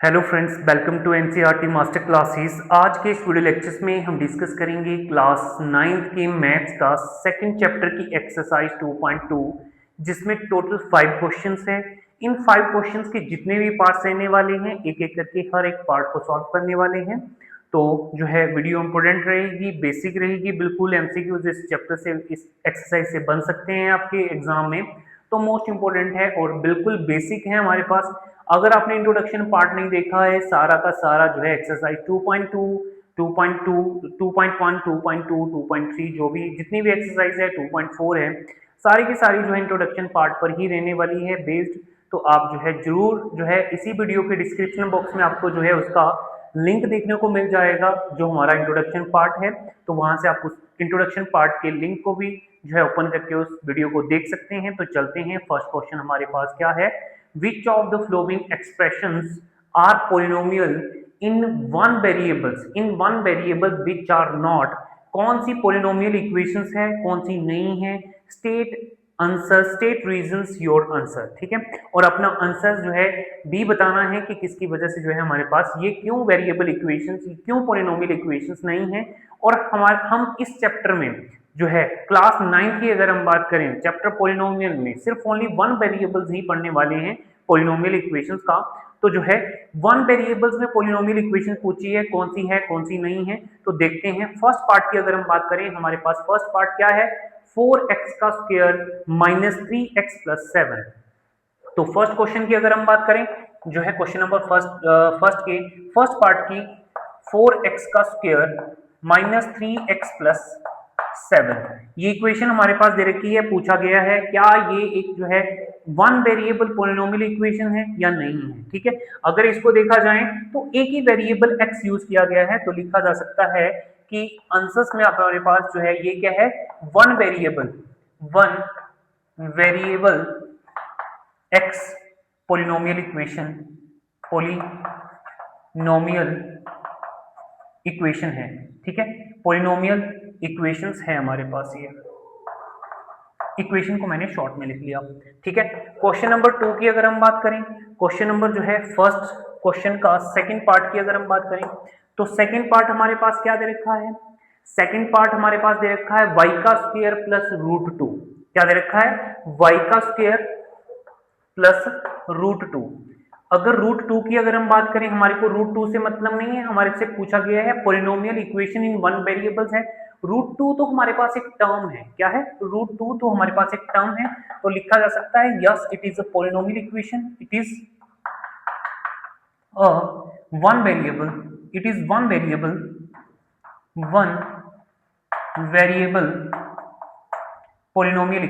Hello friends, welcome to NCERT master classes. आज के इस वीडियो लेक्चर्स में हम डिस्कस करेंगे क्लास 9th के मैथ्स का सेकंड चैप्टर की एक्सरसाइज 2.2, जिसमें टोटल 5 क्वेश्चंस हैं। इन 5 क्वेश्चंस के जितने भी पार्ट्स रहने वाले हैं, एक एक करके हर एक पार्ट को सॉल्व करने वाले हैं। तो जो है वीडियो इंपॉर्टेंट रहेगी, बेसिक रहेगी, बिल्कुल एमसीक्यूज इस चैप्टर से, इस एक्सरसाइज से बन सकते हैं आपके एग्जाम में। तो मोस्ट इंपॉर्टेंट है और बिल्कुल बेसिक है हमारे पास। अगर आपने इंट्रोडक्शन पार्ट नहीं देखा है, सारा का सारा जो है एक्सरसाइज 2.2, 2.2, 2.1, 2.2, 2.3 जो भी जितनी भी एक्सरसाइज है, 2.4 है, सारी की सारी जो है इंट्रोडक्शन पार्ट पर ही रहने वाली है बेस्ड। तो आप जो है जरूर जो है इसी वीडियो के डिस्क्रिप्शन बॉक्स में आपको जो है उसका लिंक देखने को मिल जाएगा, जो हमारा इंट्रोडक्शन पार्ट है। तो वहां से आप उस इंट्रोडक्शन पार्ट के लिंक को भी जो है ओपन करके उस वीडियो को देख सकते हैं। तो चलते हैं, फर्स्ट क्वेश्चन हमारे पास क्या है। Which of the following expressions are polynomial in one variable which are not? कौन सी polynomial equations है, कौन सी नहीं है? State answer, state reasons your answer, ठीक है। और अपना आंसर जो है बी बताना है कि किसकी वजह से जो है हमारे पास ये क्यों वेरिएबल इक्वेशंस, क्यों पोलिनोमियल इक्वेशंस नहीं है। और हम इस चैप्टर में जो है क्लास 9 की अगर हम बात करें, चैप्टर पोलिनोमियल में सिर्फ ओनली वन वेरिएबल्स ही पढ़ने वाले हैं पोलिनोमियल इक्वेशंस का। तो जो है वन वेरिएबल्स में पोलिनोमियल इक्वेशन पूछी है, कौन सी नहीं है। तो देखते हैं फर्स्ट पार्ट की अगर हम बात करें, हमारे पास फर्स्ट पार्ट क्या है, 4x का स्क्वायर माइनस 3x प्लस 7। तो फर्स्ट क्वेश्चन की अगर हम बात करें, जो है क्वेश्चन नंबर फर्स्ट पार्ट की, 4x का स्क्वायर माइनस 3x प्लस 7, ये इक्वेशन हमारे पास दे रखी है। पूछा गया है क्या ये एक जो है वन वेरिएबल पोलिनोमियल इक्वेशन है या नहीं है, ठीक है। अगर इसको देखा जाए तो एक ही वेरिएबल x यूज किया गया है, तो लिखा जा सकता है कि आंसर्स में हमारे पास जो है ये क्या है, one variable x polynomial equation है, ठीक है। पोलिनोमियल इक्वेशंस है हमारे पास, ये इक्वेशन को मैंने शॉर्ट में लिख लिया, ठीक है। क्वेश्चन नंबर 2 की अगर हम बात करें, क्वेश्चन नंबर जो है फर्स्ट क्वेश्चन का सेकंड पार्ट की अगर हम बात करें, तो सेकंड पार्ट हमारे पास क्या दे रखा है, सेकंड पार्ट हमारे पास दे रखा है y का स्क्वायर प्लस रूट 2। क्या दे रखा है, y का स्क्वायर प्लस रूट 2। अगर रूट 2 की अगर हम बात करें, हमारे को रूट 2 से मतलब नहीं है, हमारे से पूछा गया है polynomial equation in one variables है। रूट 2 तो हमारे पास एक टर्म है, क्या है, रूट 2 तो हमारे पास एक टर्म है। तो लिखा जा सकता है yes, it is a polynomial equation, it is a one variable, it is one variable polynomial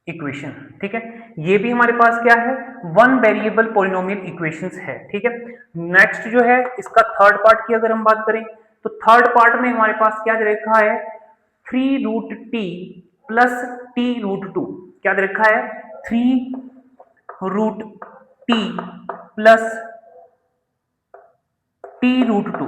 equation, ठीक है। ये भी हमारे पास क्या है, वन वेरिएबल पोलिनोमियल इक्वेशंस है, ठीक है। नेक्स्ट जो है इसका थर्ड पार्ट की अगर हम बात करें, तो थर्ड पार्ट में हमारे पास क्या दे रखा है, 3√t प्लस t√2। क्या दे रखा है, 3√t प्लस t√2,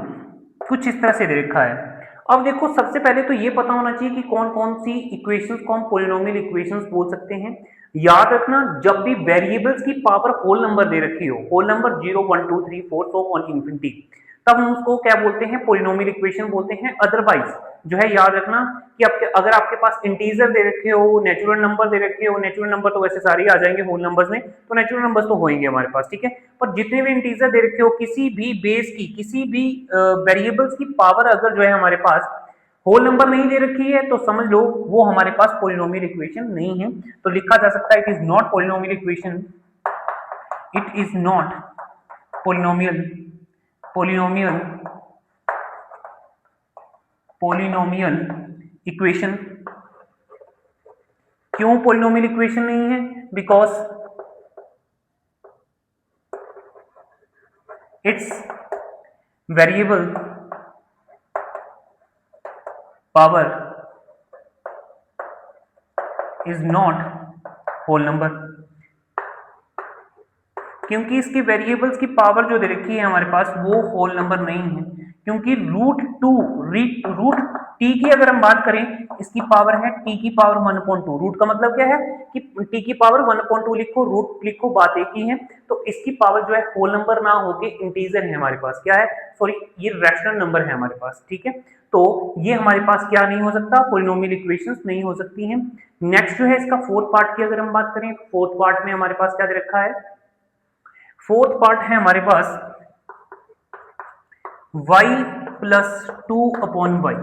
कुछ इस तरह से दे रखा है। अब देखो, सबसे पहले तो ये पता होना चाहिए कि कौन कौन सी इक्वेशंस को हम पोलिनोमियल इक्वेशंस बोल सकते हैं। याद रखना, जब भी वेरिएबल्स की पावर होल नंबर दे रखी हो, whole number 0, 1, 2, 3, 4 so on infinity, तब हम उसको क्या बोलते हैं, पोलिनोमियल इक्वेशन बोलते हैं। अदरवाइज जो है याद रखना कि अगर आपके पास इंटीजर दे रखे हो, नेचुरल नंबर दे रखे हो, नेचुरल नंबर तो वैसे सारे ही आ जाएंगे होल नंबर्स में, तो नेचुरल नंबर्स तो होंगे हमारे पास, ठीक है। पर जितने भी इंटीजर दे रखे हो, किसी भी बेस की, किसी भी वेरिएबल्स की पावर अगर जो है हमारे पास होल नंबर नहीं दे रखी है, तो समझ लो वो हमारे पास पोलिनोमियल इक्वेशन नहीं है। तो लिखा जा सकता है it is not polynomial equation, it is not polynomial polynomial polynomial equation. क्यों पोलिनोमियल इक्वेशन नहीं है, because its variable power is not whole number. क्योंकि इसकी वेरिएबल्स की पावर जो दे रखी है हमारे पास, वो होल नंबर नहीं है। क्योंकि रूट टी की अगर हम बात करें, इसकी पावर है टी की पावर 1/2। रूट का मतलब क्या है कि टी की पावर 1/2 लिखो, रूट लिखो, बात एक ही है। तो इसकी पावर जो है होल नंबर ना होके इंटीजर है हमारे पास, क्या है, सॉरी ये रैशनल नंबर है हमारे पास, ठीक है। तो ये हमारे पास क्या नहीं हो सकता, पॉलिनोमियल इक्वेशंस नहीं हो सकती हैं। नेक्स्ट जो है इसका फोर्थ पार्ट की अगर हम बात करें, फोर्थ पार्ट में हमारे पास क्या दे रखा है, फोर्थ पार्ट है हमारे पास y प्लस 2/y,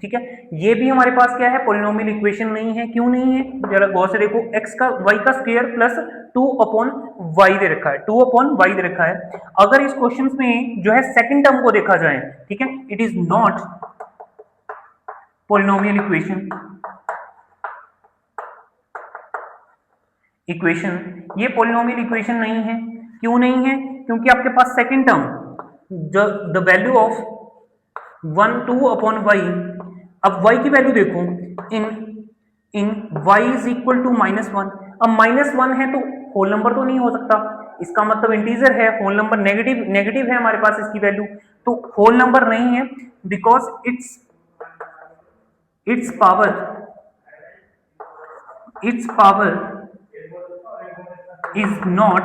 ठीक है। ये भी हमारे पास क्या है, पॉलिनोमियल इक्वेशन नहीं है। क्यों नहीं है, जरा गौर से देखो, x का y का स्क्वायर प्लस 2/y दे रखा है, 2/y दे रखा है। अगर इस क्वेश्चन में जो है सेकंड टर्म को देखा जाए, ठीक है, it is not polynomial equation, ये पॉलिनोमियल इक्वेशन नहीं है। क्यों नहीं है, क्योंकि आपके पास second term the value of 1/2/y, अब y की वैल्यू देखो, इन इन y इज इक्वल टू -1। अब -1 है तो होल नंबर तो नहीं हो सकता, इसका मतलब इंटीजर है, होल नंबर नेगेटिव नेगेटिव है हमारे पास इसकी वैल्यू, तो होल नंबर नहीं है, because its power is not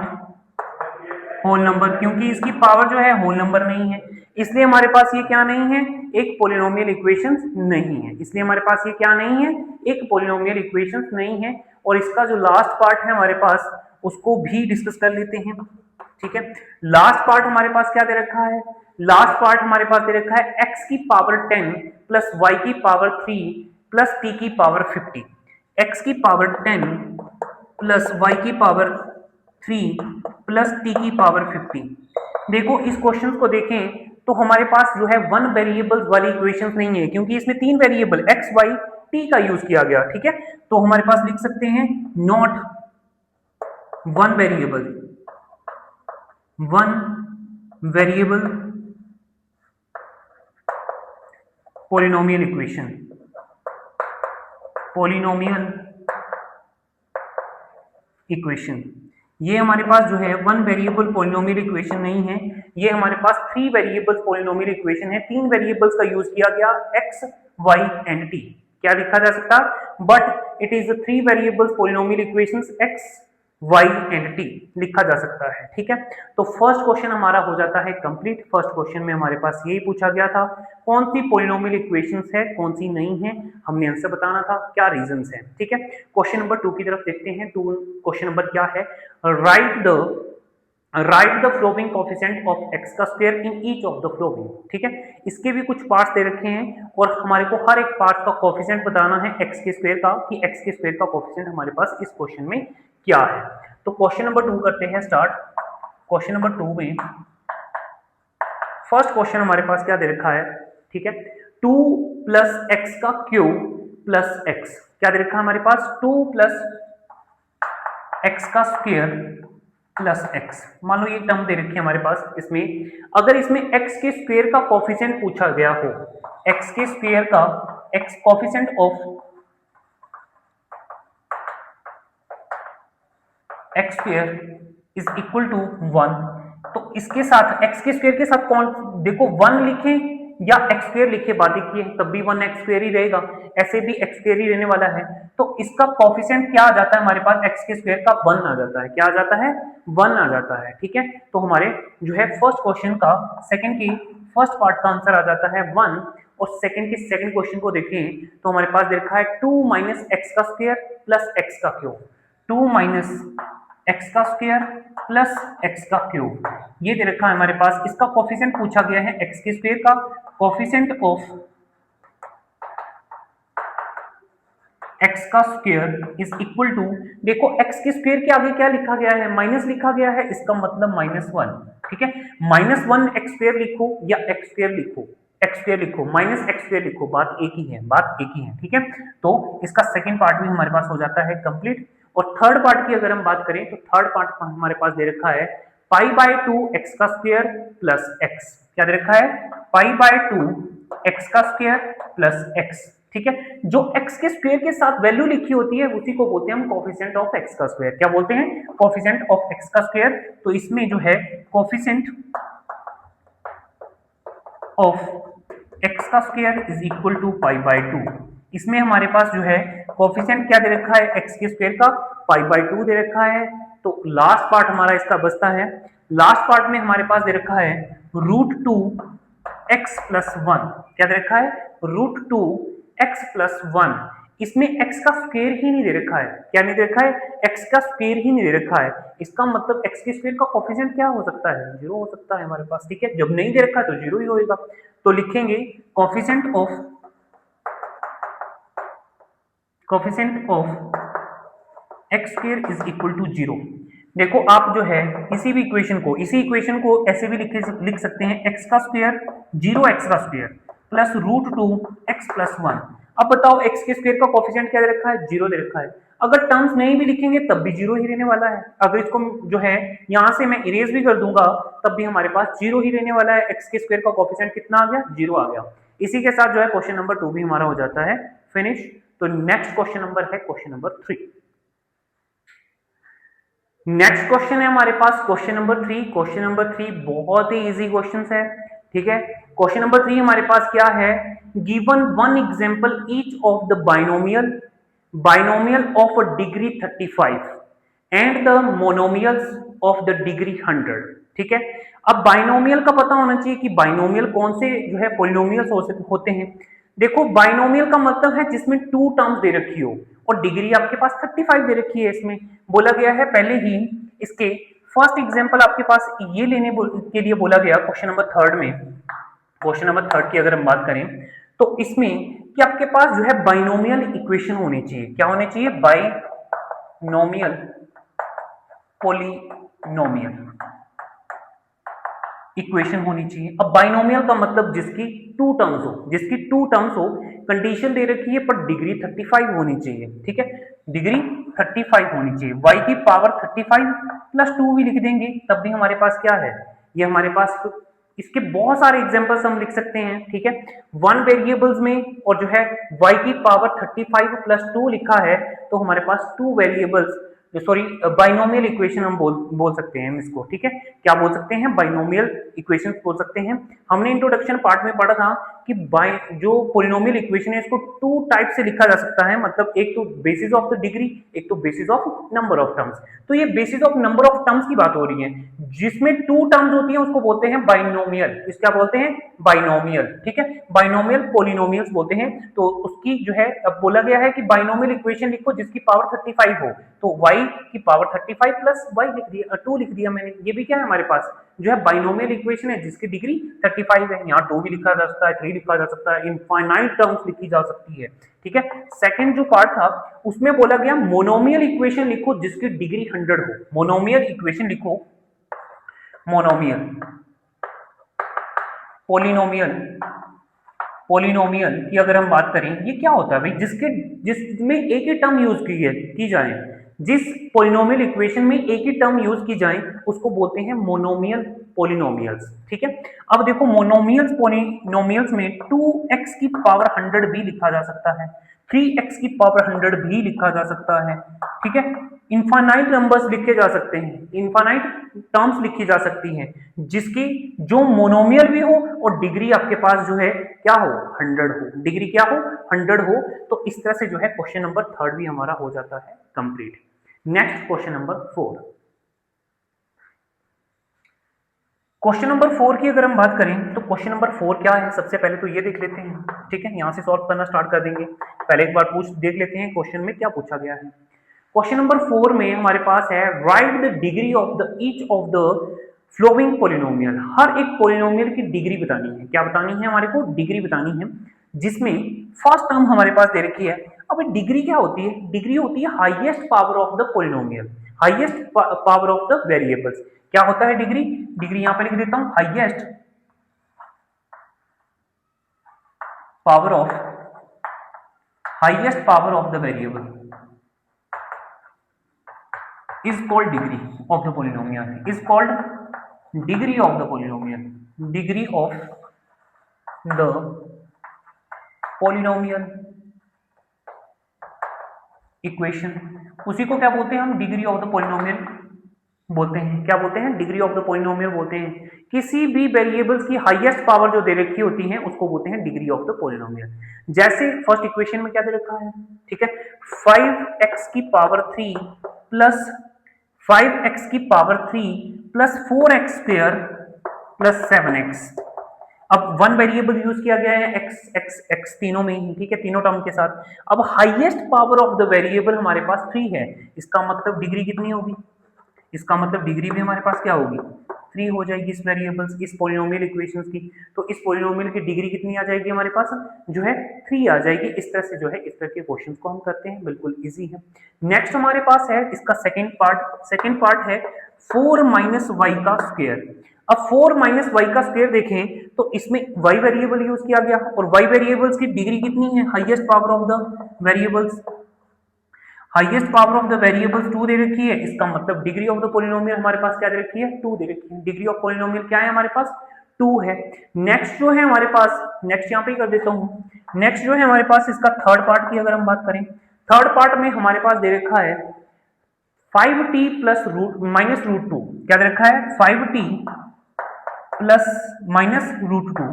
whole number, क्योंकि इसकी पावर जो है होल नंबर नहीं है, इसलिए हमारे पास ये क्या नहीं है, एक पॉलिनोमियल इक्वेशंस नहीं है। इसलिए हमारे पास ये क्या नहीं है, एक पॉलिनोमियल इक्वेशंस नहीं है। और इसका जो लास्ट पार्ट है हमारे पास, उसको भी डिस्कस कर लेते हैं, ठीक है। लास्ट पार्ट हमारे पास क्या दे रखा है, लास्ट पार्ट हमारे पास दे रखा है x की पावर 10 प्लस y की पावर 3 प्लस t की पावर 50। x की पावर 10 प्लस y की पावर 3 प्लस t की पावर 50। देखो इस क्वेश्चन को देखें तो हमारे पास जो है वन वेरिएबल वाली इक्वेशंस नहीं है, क्योंकि इसमें तीन वेरिएबल x y t का यूज किया गया, ठीक है। तो हमारे पास लिख सकते हैं not one variable polynomial equation, ये हमारे पास जो है वन वेरिएबल पॉलिनोमियल इक्वेशन नहीं है, ये हमारे पास थ्री वेरिएबल पॉलिनोमियल इक्वेशन है। तीन वेरिएबल्स का यूज किया गया, x y एंड t। क्या लिखा जा सकता, but it is three variable polynomial equations x y and t लिखा जा सकता है, ठीक है। तो फर्स्ट क्वेश्चन हमारा हो जाता है कंप्लीट। फर्स्ट क्वेश्चन में हमारे पास यही पूछा गया था, कौन सी पॉलिनोमियल इक्वेशंस है, कौन सी नहीं है, हमने आंसर बताना था, क्या रीजंस हैं, ठीक है। क्वेश्चन नंबर 2 की तरफ देखते हैं। क्वेश्चन नंबर क्या है, right the flowing coefficient of x का square in each of the flowing, ठीक है। इसके भी कुछ पार्ट्स दे रखे हैं और हमारे को हर एक पार्ट का कोफिशिएंट बताना है x के स्क्वायर का, कि x के स्क्वायर का कोफिशिएंट हमारे पास इस क्वेश्चन में क्या है। तो क्वेश्चन नंबर 2 करते हैं स्टार्ट। क्वेश्चन नंबर 2 में फर्स्ट क्वेश्चन हमारे पास क्या दे रखा है, ठीक है, 2 प्लस एक्स का क्यूब प्लस एक्स, क्या दे रखा है हमारे पास, 2 प्लस एक्स का स्क्वायर प्लस एक्स। मान लो ये टर्म दे रखी है हमारे पास, इसमें अगर इसमें एक्स के स्क्वायर का कोफिशिएंट पूछा गया हो, एक्स के स्क्वायर का X coefficient of X square is equal to 1, तो इसके साथ एक्स के स्क्वायर के साथ कौन, देखो 1 लिखे या एक्स स्क्वायर लिखे, बात एक ही है, तब भी 1 एक्स स्क्वायर ही रहेगा, ऐसे भी एक्स स्क्वायर ही रहने वाला है। तो इसका कोफिशिएंट क्या आ जाता है हमारे पास, एक्स के स्क्वायर का 1 आ जाता है, क्या आ जाता है, 1 आ जाता है, ठीक है। तो हमारे जो है फर्स्ट क्वेश्चन का सेकंड की फर्स्ट पार्ट का आंसर आ जाता है 1। और सेकंड के सेकंड क्वेश्चन को देखें तो हमारे पास देखा है 2 माइनस एक्स का स्क्वायर प्लस एक्स का क्यूब, 2 माइनस एक्स का स्क्वायर प्लस एक्स का क्यूब, ये दे रखा है हमारे पास। इसका कोफिशिएंट पूछा गया है एक्स के स्क्वायर का, कोफिशिएंट ऑफ एक्स का स्क्वायर इज इक्वल टू, देखो एक्स के स्क्वायर के आगे क्या लिखा गया है, माइनस लिखा गया है, इसका मतलब -1, ठीक है। -1 एक्स स्क्वायर लिखो या एक्स स्क्वायर लिखो, एक्स स्क्वायर लिखो, माइनस एक्स स्क्वायर लिखो, बात एक ही है, बात एक ही है, ठीक है। तो इसका सेकंड पार्ट भी हमारे पास हो जाता है कंप्लीट। और थर्ड पार्ट की अगर हम बात करें तो थर्ड पार्ट हमारे पास दे रखा है π/2 एक्स का स्क्वायर प्लस एक्स, क्या दे रखा है, π/2 एक्स का स्क्वायर प्लस एक्स, ठीक है। जो एक्स के स्क्वायर के साथ वैल्यू लिखी होती है उसी को बोलते हैं हम कोफिशिएंट ऑफ एक्स का स्क्वायर, क्या बोलते हैं, कोफिशिएंट ऑफ एक्स का स्क्वायर। तो इसमें जो है कोफिशिएंट ऑफ एक्स का square is equal to pi by 2। इसमें हमारे पास जो है कोफिशिएंट क्या दे रखा है, एक्स के स्क्वायर का पाई बाय 2 दे रखा है। तो लास्ट पार्ट हमारा इसका बचता है, लास्ट पार्ट में हमारे पास दे रखा है root two X plus one. क्या दे रखा है, root two X plus one. इसमें x का स्क्वायर ही नहीं दे रखा है। क्या नहीं दे रखा है, x का स्क्वायर ही नहीं दे रखा है। इसका मतलब x के स्क्वायर का कोफिशिएंट क्या हो सकता है, जीरो हो सकता है हमारे पास। ठीक है, जब नहीं दे रखा है तो जीरो ही होएगा। तो लिखेंगे coefficient of X square is equal to zero. देखो आप जो है किसी भी इसी इक्वेशन को ऐसे भी लिख सकते हैं, एक्स का स्क्वायर जीरो एक्स का square plus root two X plus one. अब बताओ एक्स के स्क्वायर का कोफिशिएंट क्या दे रखा है, जीरो दे रखा है। अगर टर्म्स नहीं भी लिखेंगे तब भी जीरो ही रहने वाला है। अगर इसको जो है यहां से मैं इरेज भी कर दूंगा तब भी हमारे पास जीरो ही रहने वाला है। एक्स के स्क्वायर का कोफिशिएंट कितना आ गया, जीरो आ गया। इसी के साथ जो है क्वेश्चन नंबर 2 भी हमारा हो जाता है फिनिश। तो नेक्स्ट क्वेश्चन नंबर है क्वेश्चन नंबर 3। नेक्स्ट क्वेश्चन है हमारे पास क्वेश्चन नंबर 3। क्वेश्चन नंबर 3 बहुत ही इजी क्वेश्चन है। ठीक है, क्वेश्चन नंबर 3 हमारे पास क्या है, given one example each of the binomial of a degree 35 and the monomials of the degree 100। ठीक है, अब बाइनोमियल का पता होना चाहिए कि बाइनोमियल कौन से जो है पॉलिनोमियल्स होते हैं। देखो बाइनोमियल का मतलब है जिसमें टू टर्म्स दे रखी हो और डिग्री आपके पास 35 दे रखी है। इसमें बोला गया है पहले ही इसके फर्स्ट एग्जांपल आपके पास ये लेने के लिए बोला गया क्वेश्चन नंबर 3 में। क्वेश्चन नंबर 3 की अगर हम बात करें तो इसमें कि आपके पास जो है बाइनोमियल इक्वेशन होनी चाहिए। क्या होनी चाहिए, बाइनोमियल पॉलिनोमियल इक्वेशन होनी चाहिए। अब बाइनोमियल का मतलब जिसकी टू टर्म्स हो, कंडीशन दे रखी है पर डिग्री 35 होनी चाहिए। ठीक है, डिग्री 35 होनी चाहिए। y की पावर 35 प्लस 2 भी लिख देंगे तब भी हमारे पास क्या है, ये हमारे पास इसके बहुत सारे एग्जांपल्स हम लिख सकते हैं। ठीक है, वन वेरिएबल्स में और जो है y की पावर 35 प्लस 2 लिखा है तो हमारे पास two variables sorry binomial equation हम बोल सकते हैं इसको। ठीक है, क्या बोल सकते हैं, बाइनोमियल इक्वेशन बोल सकते हैं। हमने इंट्रोडक्शन पार्ट में पढ़ा था कि जो पॉलिनोमियल इक्वेशन है इसको टू टाइप से लिखा जा सकता है, मतलब एक तो बेसिस ऑफ द डिग्री, एक तो basis of number of terms. तो ये basis of number of terms की बात हो रही है, जिसमें टू टर्म्स होती है उसको बोलते हैं बाइनोमियल। इसका बोलते हैं बाइनोमियल। ठीक है, बाइनोमियल पॉलिनोमियल्स बोलते हैं। तो उसकी जो है अब बोला गया है कि बाइनोमियल इक्वेशन लिखो जिसकी पावर 35 हो, तो y की पावर 35 प्लस y लिख दिया, 2 लिख दिया मैंने। ये भी क्या है हमारे पास जो है बाइनोमियल इक्वेशन है जिसकी डिग्री 35 है। यहाँ 2 भी लिखा जा सकता है, 3 लिखा जा सकता है, इनफाइनाइट टर्म्स लिखी जा सकती है। ठीक है, सेकंड जो पार्ट था उसमें बोला गया मोनोमियल इक्वेशन लिखो जिसकी डिग्री 100 हो। मोनोमियल इक्वेशन लिखो, मोनोमियल पॉलिनोमियल की अगर हम बात करें, ये क्या होता है भाई, जिसमें एक ही टर्म यूज की जाए, जिस पॉलिनोमियल इक्वेशन में एक ही टर्म यूज की जाए उसको बोलते हैं मोनोमियल पॉलिनोमियल्स। ठीक है, अब देखो मोनोमियल्स पॉलिनोमियल्स में 2x की पावर 100 भी लिखा जा सकता है, 3x की पावर 100 भी लिखा जा सकता है। ठीक है, इनफाइनाइट नंबर्स लिखे जा सकते हैं, इनफाइनाइट टर्म्स लिखी जा सकती हैं जिसकी जो मोनोमियल भी हो और डिग्री आपके पास जो है क्या हो, 100 हो, डिग्री क्या हो, 100 हो। तो इस तरह से जो है क्वेश्चन नंबर 3 भी हमारा हो जाता है complete. Next question number 4। Question number 4 की अगर हम बात करें तो क्वेश्चन नंबर 4 क्या है, सबसे पहले तो ये देख लेते हैं। ठीक है, यहां से सॉल्व करना स्टार्ट कर देंगे। पहले एक बार देख लेते हैं क्वेश्चन में क्या पूछा गया है। क्वेश्चन नंबर 4 में हमारे पास है right the degree of the each of the following polynomial. हर एक पॉलिनोमियल की डिग्री बतानी है। क्या बतानी है, हमारे को डिग्री बतानी है, जिसमें फर्स्ट टर्म हमारे पास दे रखी है। अब डिग्री क्या होती है, डिग्री होती है highest power of the polynomial, highest power of the variables. क्या होता है डिग्री, डिग्री यहां पे लिख देता हूं, highest power of the variable is called degree of the polynomial, is called degree of the polynomial, degree of the polynomial equation। उसी को क्या बोलते हैं हम, डिग्री ऑफ द पॉलिनोमियल बोलते हैं, क्या बोलते हैं, डिग्री ऑफ द पॉलिनोमियल बोलते हैं। किसी भी वेरिएबल्स की हाईएस्ट पावर जो दे रखी होती है उसको बोलते हैं डिग्री ऑफ द पॉलिनोमियल। जैसे फर्स्ट इक्वेशन में क्या दे रखा है, ठीक है, 5x की पावर 3 प्लस 5x की power 3 plus 4x square plus 7x। अब वन वेरिएबल यूज किया गया है x x x तीनों में ही, ठीक है, तीनों टर्म के साथ। अब highest power of the variable हमारे पास 3 है, इसका मतलब डिग्री कितनी होगी, इसका मतलब डिग्री भी हमारे पास क्या होगी, 3 हो जाएगी इस वेरिएबल्स, इस पॉलिनोमियल इक्वेशंस की। तो इस पॉलिनोमियल की डिग्री कितनी आ जाएगी हमारे पास, जो है 3 आ जाएगी। इस तरह से जो है इस तरह के क्वेश्चंस को हम करते हैं, बिल्कुल इजी है। नेक्स्ट हमारे पास है इसका सेकंड पार्ट है 4 माइनस वाई का स्क्वायर। अब 4 माइनस वाई का स्क्वायर देखें तो इसमें y वेरिएबल यूज किया गया और y वेरिएबल्स की डिग्री कितनी है, highest power of the variables, highest power of the variables 2 दे रखी है, इसका मतलब डिग्री ऑफ द पॉलिनोमियल हमारे पास क्या दे रखी है, 2 दे रखी है। डिग्री ऑफ पॉलिनोमियल क्या है हमारे पास, 2 है। नेक्स्ट जो है हमारे पास, नेक्स्ट यहाँ पे कर देता हूं, नेक्स्ट जो है हमारे पास इसका थर्ड पार्ट की अगर हम बात करें, थर्ड पार्ट में हमारे पास दे रखा है 5t plus root minus root 2, क्या दे रखा है 5t प्लस माइनस रूट 2।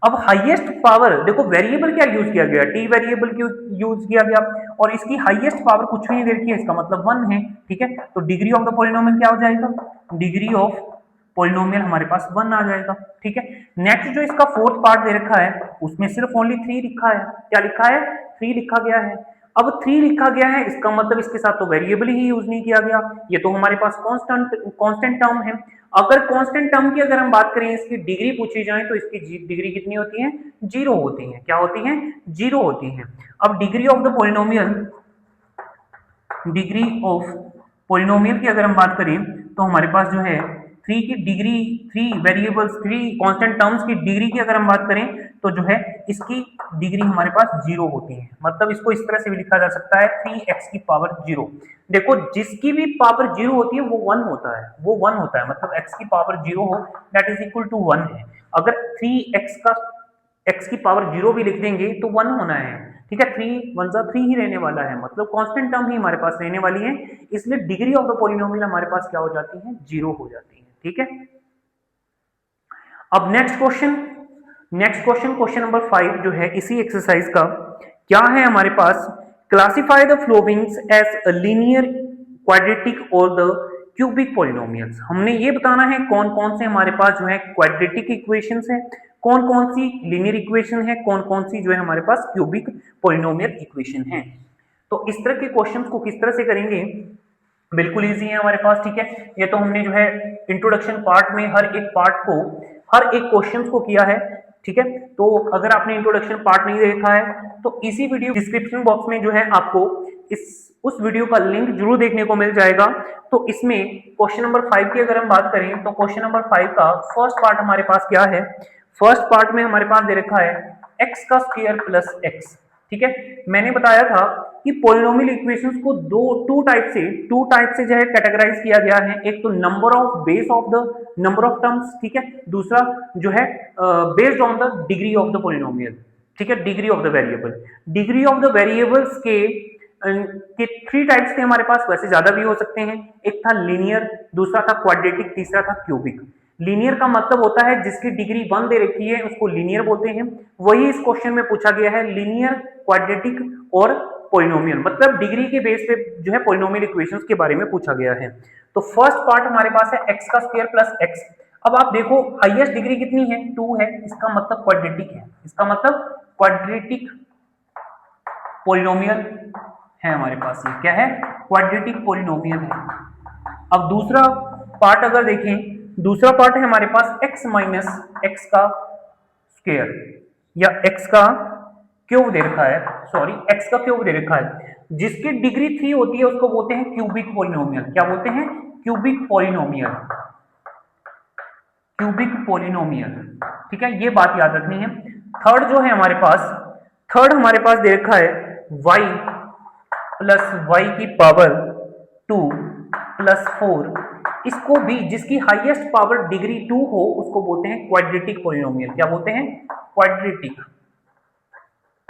अब हाईएस्ट पावर देखो, वेरिएबल क्या यूज किया गया, टी वेरिएबल क्यों यूज किया गया और इसकी हाईएस्ट पावर कुछ भी नहीं दे रखी है, इसका मतलब 1 है, ठीक है। तो डिग्री ऑफ द पॉलिनोमियल क्या हो जाएगा, डिग्री ऑफ पॉलिनोमियल हमारे पास 1 आ जाएगा, ठीक है। नेक्स्ट जो इसका फोर्थ पार्ट दे रखा है उसमें सिर्फ ओनली 3 लिखा है, क्या लिखा है, 3 लिखा गया है। अब 3 लिखा गया है, इसका मतलब इसके साथ तो वेरिएबल ही यूज नहीं किया गया, ये तो हमारे पास कांस्टेंट टर्म है। अगर कांस्टेंट टर्म की अगर हम बात करें, इसकी डिग्री पूछी जाए तो इसकी डिग्री कितनी होती है, 0 होती है, क्या होती है, 0 होती है। अब degree of the polynomial, degree of polynomial की अगर हम बात करें तो हमारे पास जो है 3 की डिग्री, 3 वेरिएबल्स, 3 कांस्टेंट टर्म्स की डिग्री की अगर हम बात करें तो जो है इसकी डिग्री हमारे पास 0 होती है। मतलब इसको इस तरह से भी लिखा जा सकता है 3x की पावर 0। देखो जिसकी भी पावर 0 होती है वो 1 होता है, वो 1 होता है, मतलब x की पावर 0 हो दैट इज इक्वल टू 1 है। अगर 3x का x की पावर 0 भी लिख देंगे तो 1 होना है, ठीक है, 3 1 जा 3 ही रहने वाला है, मतलब कांस्टेंट टर्म ही हमारे पास रहने वाली है, इसलिए डिग्री ऑफ द पॉलिनोमियल हमारे पास क्या हो जाती है, 0 हो जाती है, ठीक है। अब क्वेश्चन नंबर 5 जो है इसी एक्सरसाइज का, क्या है हमारे पास, classify the followings as a linear, quadratic और द क्यूबिक पॉलिनोमियल्स। हमने ये बताना है कौन कौन से हमारे पास जो है क्वाड्रेटिक इक्वेशंस है, कौन कौन सी लीनियर इक्वेशन है, कौन कौन सी जो है हमारे पास क्यूबिक पॉलिनोमियल इक्वेशन है। तो इस तरह के क्वेश्चंस को किस तरह से करेंगे, बिल्कुल इजी है हमारे पास, ठीक है। ये तो हमने जो है इंट्रोडक्शन पार्ट में हर एक पार्ट को, हर एक क्वेश्चन को किया है, ठीक है। तो अगर आपने इंट्रोडक्शन पार्ट नहीं देखा है तो इसी वीडियो डिस्क्रिप्शन बॉक्स में जो है आपको उस वीडियो का लिंक जरूर देखने को मिल जाएगा। तो इसमें क्वेश्चन नंबर 5 की अगर हम बात करें तो क्वेश्चन नंबर 5 का फर्स्ट पार्ट हमारे पास क्या है, फर्स्ट पार्ट में हमारे पास दे रखा है x का स्क्वायर प्लस x, ठीक है। मैंने बताया था कि पॉलिनोमियल इक्वेशंस को टू टाइप से जो है कैटेगराइज किया गया है। एक तो number of base of the number of terms, ठीक है, दूसरा जो है based on the degree of the polynomial, ठीक है, degree of the variable. Degree of the variables के 3 टाइप्स थे हमारे पास, वैसे ज्यादा भी हो सकते हैं। एक था लीनियर, दूसरा था क्वाड्रेटिक, तीसरा था क्यूबिक। लीनियर का मतलब होता है जिसकी डिग्री 1 दे रखी है उसको लीनियर बोलते हैं, वही इस क्वेश्चन में पूछा गया है, लीनियर, क्वाड्रेटिक और पॉलिनोमियल, मतलब डिग्री के बेस पे जो है पॉलिनोमियल इक्वेशंस के बारे में पूछा गया है। तो फर्स्ट पार्ट हमारे पास है x का स्क्वायर प्लस x। अब आप देखो हाईएस्ट डिग्री कितनी है, 2 है, इसका मतलब क्वाड्रेटिक है, इसका मतलब क्वाड्रेटिक पॉलिनोमियल है हमारे पास, ये क्या है, क्वाड्रेटिक पॉलिनोमियल है। अब दूसरा पार्ट अगर देखें, दूसरा पार्ट है हमारे पास x माइनस एक्स का स्क्वायर या x का क्यूब दे रखा है, सॉरी x का क्यूब दे रखा है, जिसकी डिग्री 3 होती है उसको बोलते हैं क्यूबिक पॉलिनोमियल। क्या बोलते हैं, क्यूबिक पॉलिनोमियल, क्यूबिक पॉलिनोमियल, ठीक है, ये बात याद रखनी है। थर्ड जो है हमारे पास, थर्ड हमारे पास दे रखा है y प्लस वाई की पावर 2 प्लस 4, इसको भी जिसकी हाईएस्ट पावर डिग्री 2 हो उसको बोलते हैं क्वाड्रेटिक पॉलिनोमियल। क्या बोलते हैं,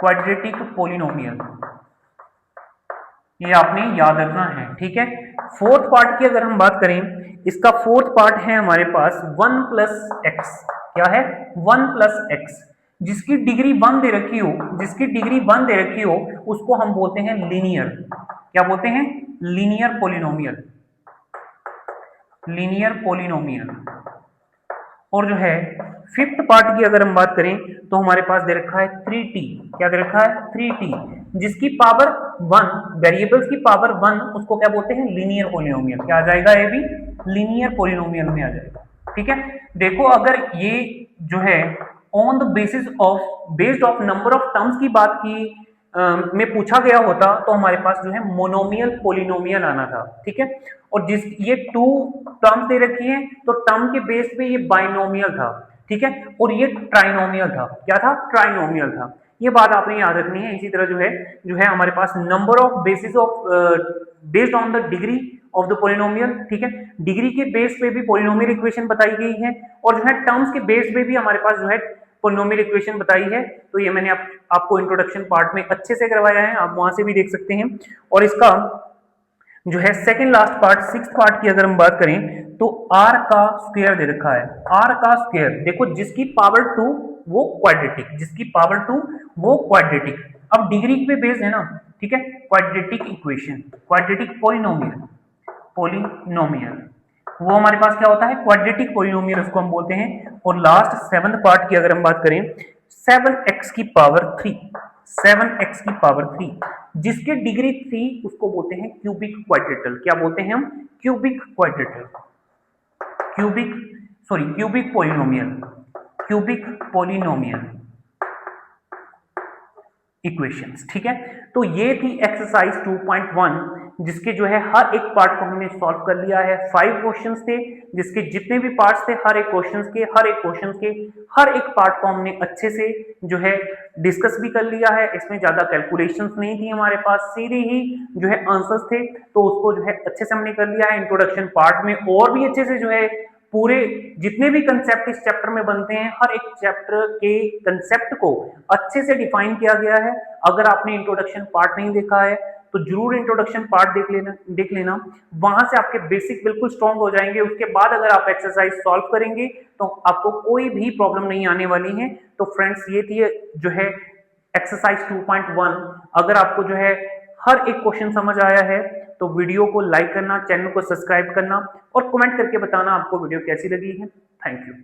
क्वाड्रेटिक पॉलिनोमियल। ये आपने याद रखना है, ठीक है। फोर्थ पार्ट की अगर हम बात करें, इसका फोर्थ पार्ट है हमारे पास 1 प्लस एक्स। क्या है? 1 प्लस एक्स। जिसकी डिग्री 1 दे रखी हो, जिसकी डिग्री 1 दे रखी हो, उसको हम बोलते हैं लीनियर। क्या बोलते हैं? Linear polynomial. Linear polynomial. और जो है फिफ्थ पार्ट की अगर हम बात करें तो हमारे पास दे रखा है 3t। क्या दे रखा है? 3t। जिसकी पावर 1, वेरिएबल्स की पावर 1, उसको क्या बोलते हैं? Linear polynomial. क्या आ जाएगा? ये भी लीनियर पोलिनोमियल में आ जाएगा, ठीक है। देखो अगर ये जो है on the basis of based of number of terms की बात की में पूछा गया होता तो हमारे पास जो है मोनोमियल पोलिनोमियल आना था, ठीक है। और जिस ये टू टर्म्स दे रखी है तो टर्म के बेस पे ये बाइनोमियल था, ठीक है। और ये ट्राइनोमियल था। क्या था? ट्राइनोमियल था। ये बात आपने याद रखनी है। इसी तरह जो है हमारे पास number of basis of based on the degree of the polynomial, ठीक है। डिग्री के बेस पे भी पोलिनोमियल इक्वेशन बताई गई है और जो है टर्म्स के बेस पे भी हमारे पास जो है पोलिनोमियल इक्वेशन बताई है। तो ये मैंने आपको इंट्रोडक्शन पार्ट में अच्छे से करवाया है, आप वहां से भी देख सकते हैं। और इसका जो है second last part, sixth part की अगर हम बात करें तो आर का स्क्वायर दे रखा है। आर का स्क्वायर देखो, जिसकी पावर 2 वो क्वाड्रेटिक, जिसकी पावर 2 वो क्वाड्रेटिक। अब डिग्री पे बेस्ड है ना, ठीक है। Quadratic equation, quadratic polynomial, polynomial वो हमारे पास क्या होता है? क्वाड्रेटिक पोलिनोमियल उसको हम बोलते हैं। और लास्ट सेवंथ पार्ट की अगर हम बात करें 7x की पावर 3, 7x की पावर 3, जिसके डिग्री 3 उसको बोलते हैं क्यूबिक क्वाड्रेटल। क्या बोलते हैं हम? Cubic quadrilateral, cubic cubic polynomial, cubic polynomial equations, ठीक है। तो ये थी एक्सरसाइज 2.1, जिसके जो है हर एक पार्ट को हमने सॉल्व कर लिया है। 5 क्वेश्चंस थे, जिसके जितने भी पार्ट्स थे हर एक क्वेश्चंस के हर एक पार्ट को हमने अच्छे से जो है डिस्कस भी कर लिया है। इसमें ज्यादा कैलकुलेशंस नहीं थी हमारे पास, सीधे ही जो है आंसर्स थे, तो उसको जो है अच्छे से हमने कर लिया है। इंट्रोडक्शन पार्ट में और भी अच्छे से जो है पूरे जितने भी कंसेप्ट इस चैप्टर में बनते हैं, हर एक चैप्टर के कंसेप्ट को अच्छे से डिफाइन किया गया है। अगर आपने इंट्रोडक्शन पार्ट नहीं देखा है तो जरूर इंट्रोडक्शन पार्ट देख लेना। वहां से आपके बेसिक बिल्कुल स्ट्रांग हो जाएंगे। उसके बाद अगर आप एक्सरसाइज सॉल्व करेंगे तो आपको कोई भी प्रॉब्लम नहीं आने वाली है। तो फ्रेंड्स ये थी जो है एक्सरसाइज 2.1। अगर आपको जो है हर एक क्वेश्चन समझ आया है तो वीडियो को लाइक करना, चैनल को सब्सक्राइब करना और कमेंट करके बताना आपको वीडियो कैसी लगी है। Thank you.